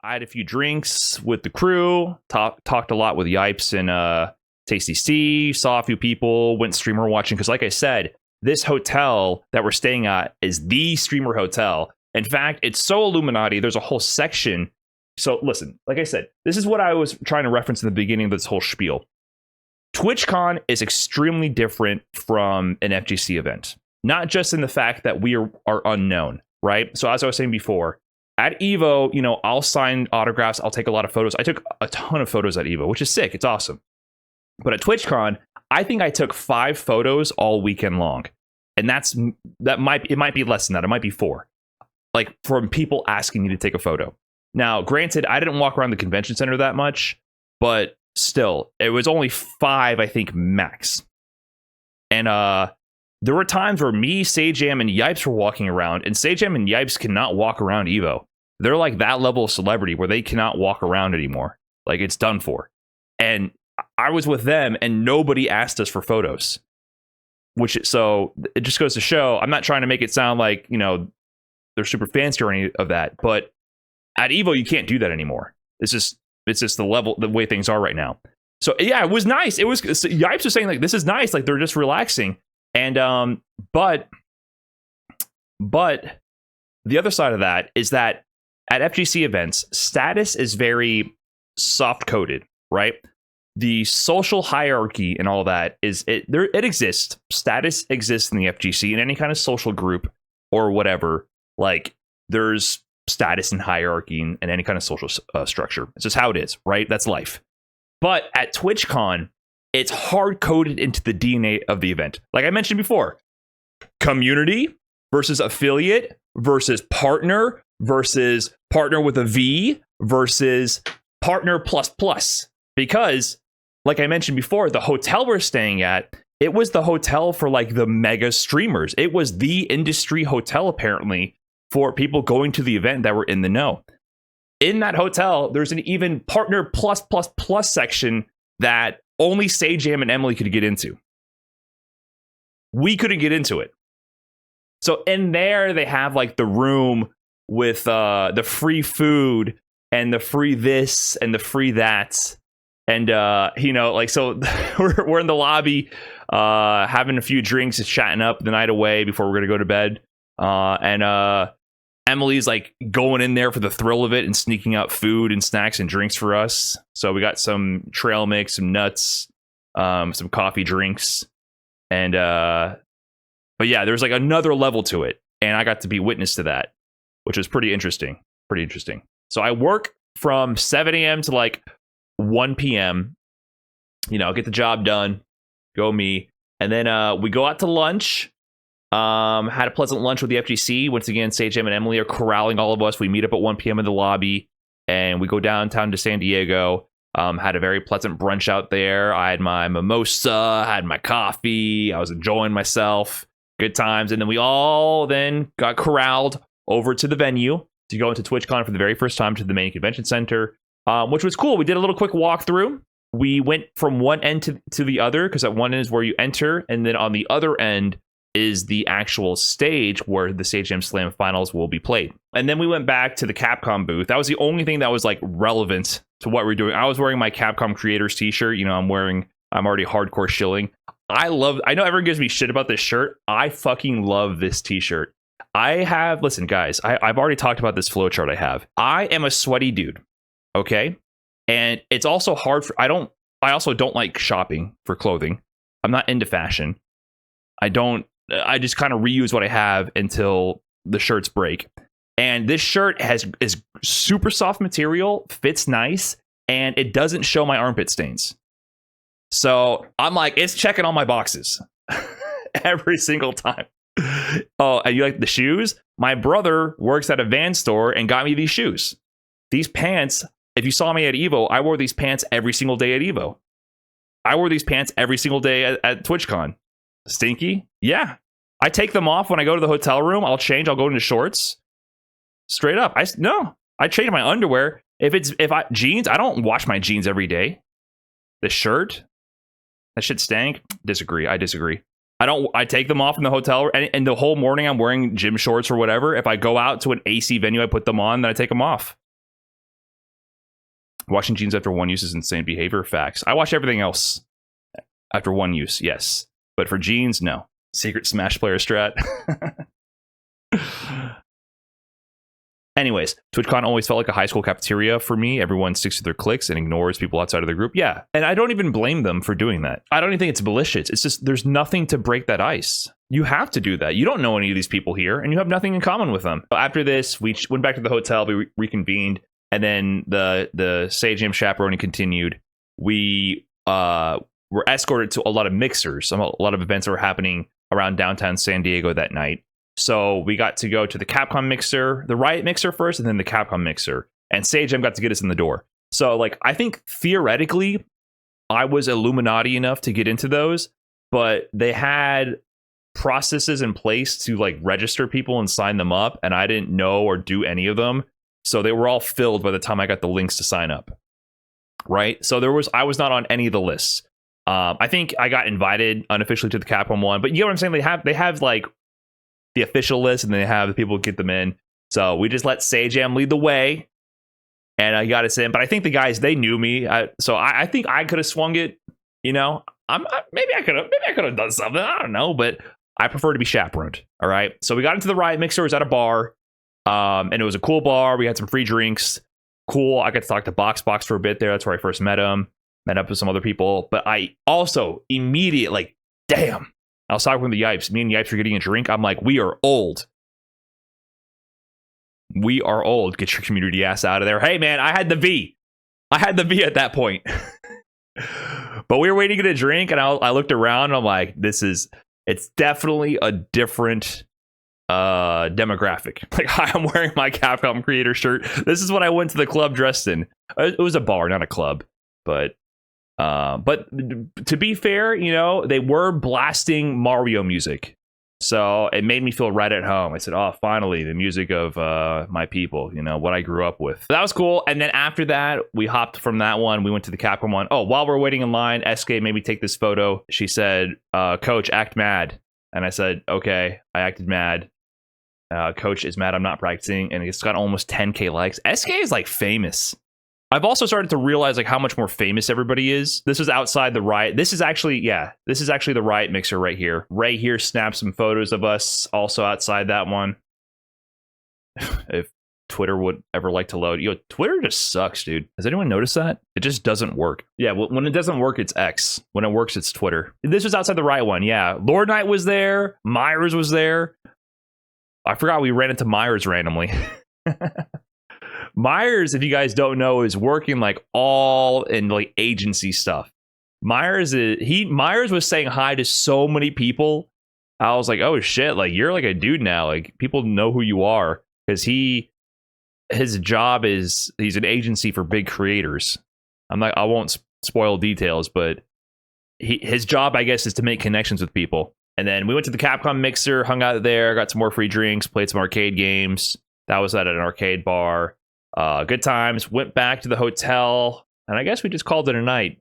I had a few drinks with the crew, talked a lot with Yipes and Tasty C, saw a few people, went streamer watching. Because like I said, this hotel that we're staying at is the streamer hotel. In fact, it's so Illuminati, there's a whole section. So listen, like I said, this is what I was trying to reference in the beginning of this whole spiel. TwitchCon is extremely different from an FGC event. Not just in the fact that we are unknown, right? So as I was saying before, at Evo, you know, I'll sign autographs. I'll take a lot of photos. I took a ton of photos at Evo, which is sick. It's awesome. But at TwitchCon, I think I took 5 photos all weekend long. And it might be less than that. It might be 4. Like from people asking me to take a photo. Now, granted, I didn't walk around the convention center that much, but still, it was only 5, I think, max. And there were times where me, Sajam, and Yipes were walking around, and Sajam and Yipes cannot walk around Evo. They're like that level of celebrity where they cannot walk around anymore. Like, it's done for. And I was with them, and nobody asked us for photos. So it just goes to show, I'm not trying to make it sound like, you know, they're super fancy or any of that, but at Evo, you can't do that anymore. It's just the way things are right now. So yeah, it was nice. Yipes was saying like, this is nice. Like they're just relaxing. And, but the other side of that is that at FGC events, status is very soft coded, right? The social hierarchy and all that it exists. Status exists in the FGC in any kind of social group or whatever. Like there's status and hierarchy and any kind of social structure. It's just how it is, right? That's life. But at TwitchCon, it's hard coded into the DNA of the event. Like I mentioned before, community versus affiliate versus partner with a V versus partner plus plus. Because, like I mentioned before, the hotel we're staying at, it was the hotel for like the mega streamers. It was the industry hotel, apparently, for people going to the event that were in the know. In that hotel, there's an even partner plus section that only Sajam and Emily could get into. We couldn't get into it. So in there, they have like the room with the free food and the free this and the free that. And, you know, like, so we're in the lobby having a few drinks and chatting up the night away before we're going to go to bed. And Emily's like going in there for the thrill of it and sneaking out food and snacks and drinks for us. So we got some trail mix, some nuts, some coffee drinks. And, but yeah, there's like another level to it. And I got to be witness to that, which was pretty interesting. So I work from 7 a.m. to like 1 p.m. You know, get the job done. Go me. And then we go out to lunch. Had a pleasant lunch with the FGC. Once again, Sajam and Emily are corralling all of us. We meet up at 1 p.m. in the lobby, and we go downtown to San Diego. Had a very pleasant brunch out there. I had my mimosa, had my coffee. I was enjoying myself. Good times. And then we all then got corralled over to the venue to go into TwitchCon for the very first time to the main convention center, which was cool. We did a little quick walkthrough. We went from one end to the other, because at one end is where you enter, and then on the other end is the actual stage where the Sage Jam Slam finals will be played. And then we went back to the Capcom booth. That was the only thing that was like relevant to what we're doing. I was wearing my Capcom creators t-shirt. You know, I'm already hardcore shilling. I know everyone gives me shit about this shirt. I fucking love this t-shirt. Listen guys, I've already talked about this flowchart I have. I am a sweaty dude. Okay. And it's also hard I also don't like shopping for clothing. I'm not into fashion. I just kind of reuse what I have until the shirts break. And this shirt is super soft material, fits nice, and it doesn't show my armpit stains. So I'm like, it's checking all my boxes every single time. Oh, and you like the shoes? My brother works at a Vans store and got me these shoes. These pants, if you saw me at Evo, I wore these pants every single day at Evo. I wore these pants every single day at TwitchCon. Stinky? Yeah. I take them off when I go to the hotel room. I'll go into shorts. Straight up. I change my underwear. Jeans, I don't wash my jeans every day. The shirt, that shit stank. I disagree. I take them off in the hotel, and the whole morning I'm wearing gym shorts or whatever. If I go out to an AC venue, I put them on, then I take them off. Washing jeans after one use is insane behavior. Facts. I wash everything else after one use, yes. But for jeans, no. Secret Smash player strat. Anyways, TwitchCon always felt like a high school cafeteria for me. Everyone sticks to their cliques and ignores people outside of the group. Yeah, and I don't even blame them for doing that. I don't even think it's malicious. It's just there's nothing to break that ice. You have to do that. You don't know any of these people here, and you have nothing in common with them. After this, we went back to the hotel. We reconvened, and then the Sage Jam chaperoning continued. We were escorted to a lot of mixers, a lot of events that were happening around downtown San Diego that night. So we got to go to the Capcom mixer, the Riot mixer first, and then the Capcom mixer. And Sage Jam got to get us in the door. So, like, I think theoretically, I was Illuminati enough to get into those, but they had processes in place to, like, register people and sign them up, and I didn't know or do any of them. So they were all filled by the time I got the links to sign up. Right? So I was not on any of the lists. I think I got invited unofficially to the Capcom one, but you know what I'm saying? They have like the official list, and they have the people get them in. So we just let Sage Jam lead the way, and I got us in. But I think the guys, they knew me, so I think I could have swung it. You know, maybe I could have done something. I don't know, but I prefer to be chaperoned. All right. So we got into the Riot mixer. It was at a bar, and it was a cool bar. We had some free drinks. Cool. I got to talk to Box for a bit there. That's where I first met him. Met up with some other people. But I also immediately, like, damn. I was talking with the Yipes. Me and Yipes were getting a drink. I'm like, we are old. We are old. Get your community ass out of there. Hey, man, I had the V. at that point. But we were waiting to get a drink, and I looked around, and I'm like, it's definitely a different demographic. Like, I'm wearing my Capcom creator shirt. This is what I went to the club dressed in. It was a bar, not a club. But to be fair, you know, they were blasting Mario music. So it made me feel right at home. I said, oh, finally, the music of my people, you know, what I grew up with. That was cool. And then after that, we hopped from that one. We went to the Capcom one. Oh, while we're waiting in line, SK made me take this photo. She said, Coach, act mad. And I said, okay, I acted mad. Coach is mad I'm not practicing. And it's got almost 10K likes. SK is like famous. I've also started to realize like how much more famous everybody is. This was outside the Riot. This is actually the Riot mixer right here. Ray here snapped some photos of us also outside that one. If Twitter would ever like to load. Yo, Twitter just sucks, dude. Has anyone noticed that? It just doesn't work. Yeah, when it doesn't work, it's X. When it works, it's Twitter. This was outside the Riot one, yeah. Lord Knight was there. Myers was there. I forgot we ran into Myers randomly. Myers, if you guys don't know, is working like all in like agency stuff. Myers was saying hi to so many people. I was like, oh shit, like you're like a dude now. Like people know who you are because his job is he's an agency for big creators. I won't spoil details, but his job, I guess, is to make connections with people. And then we went to the Capcom mixer, hung out there, got some more free drinks, played some arcade games. That was at an arcade bar. Good times. Went back to the hotel, and I guess we just called it a night.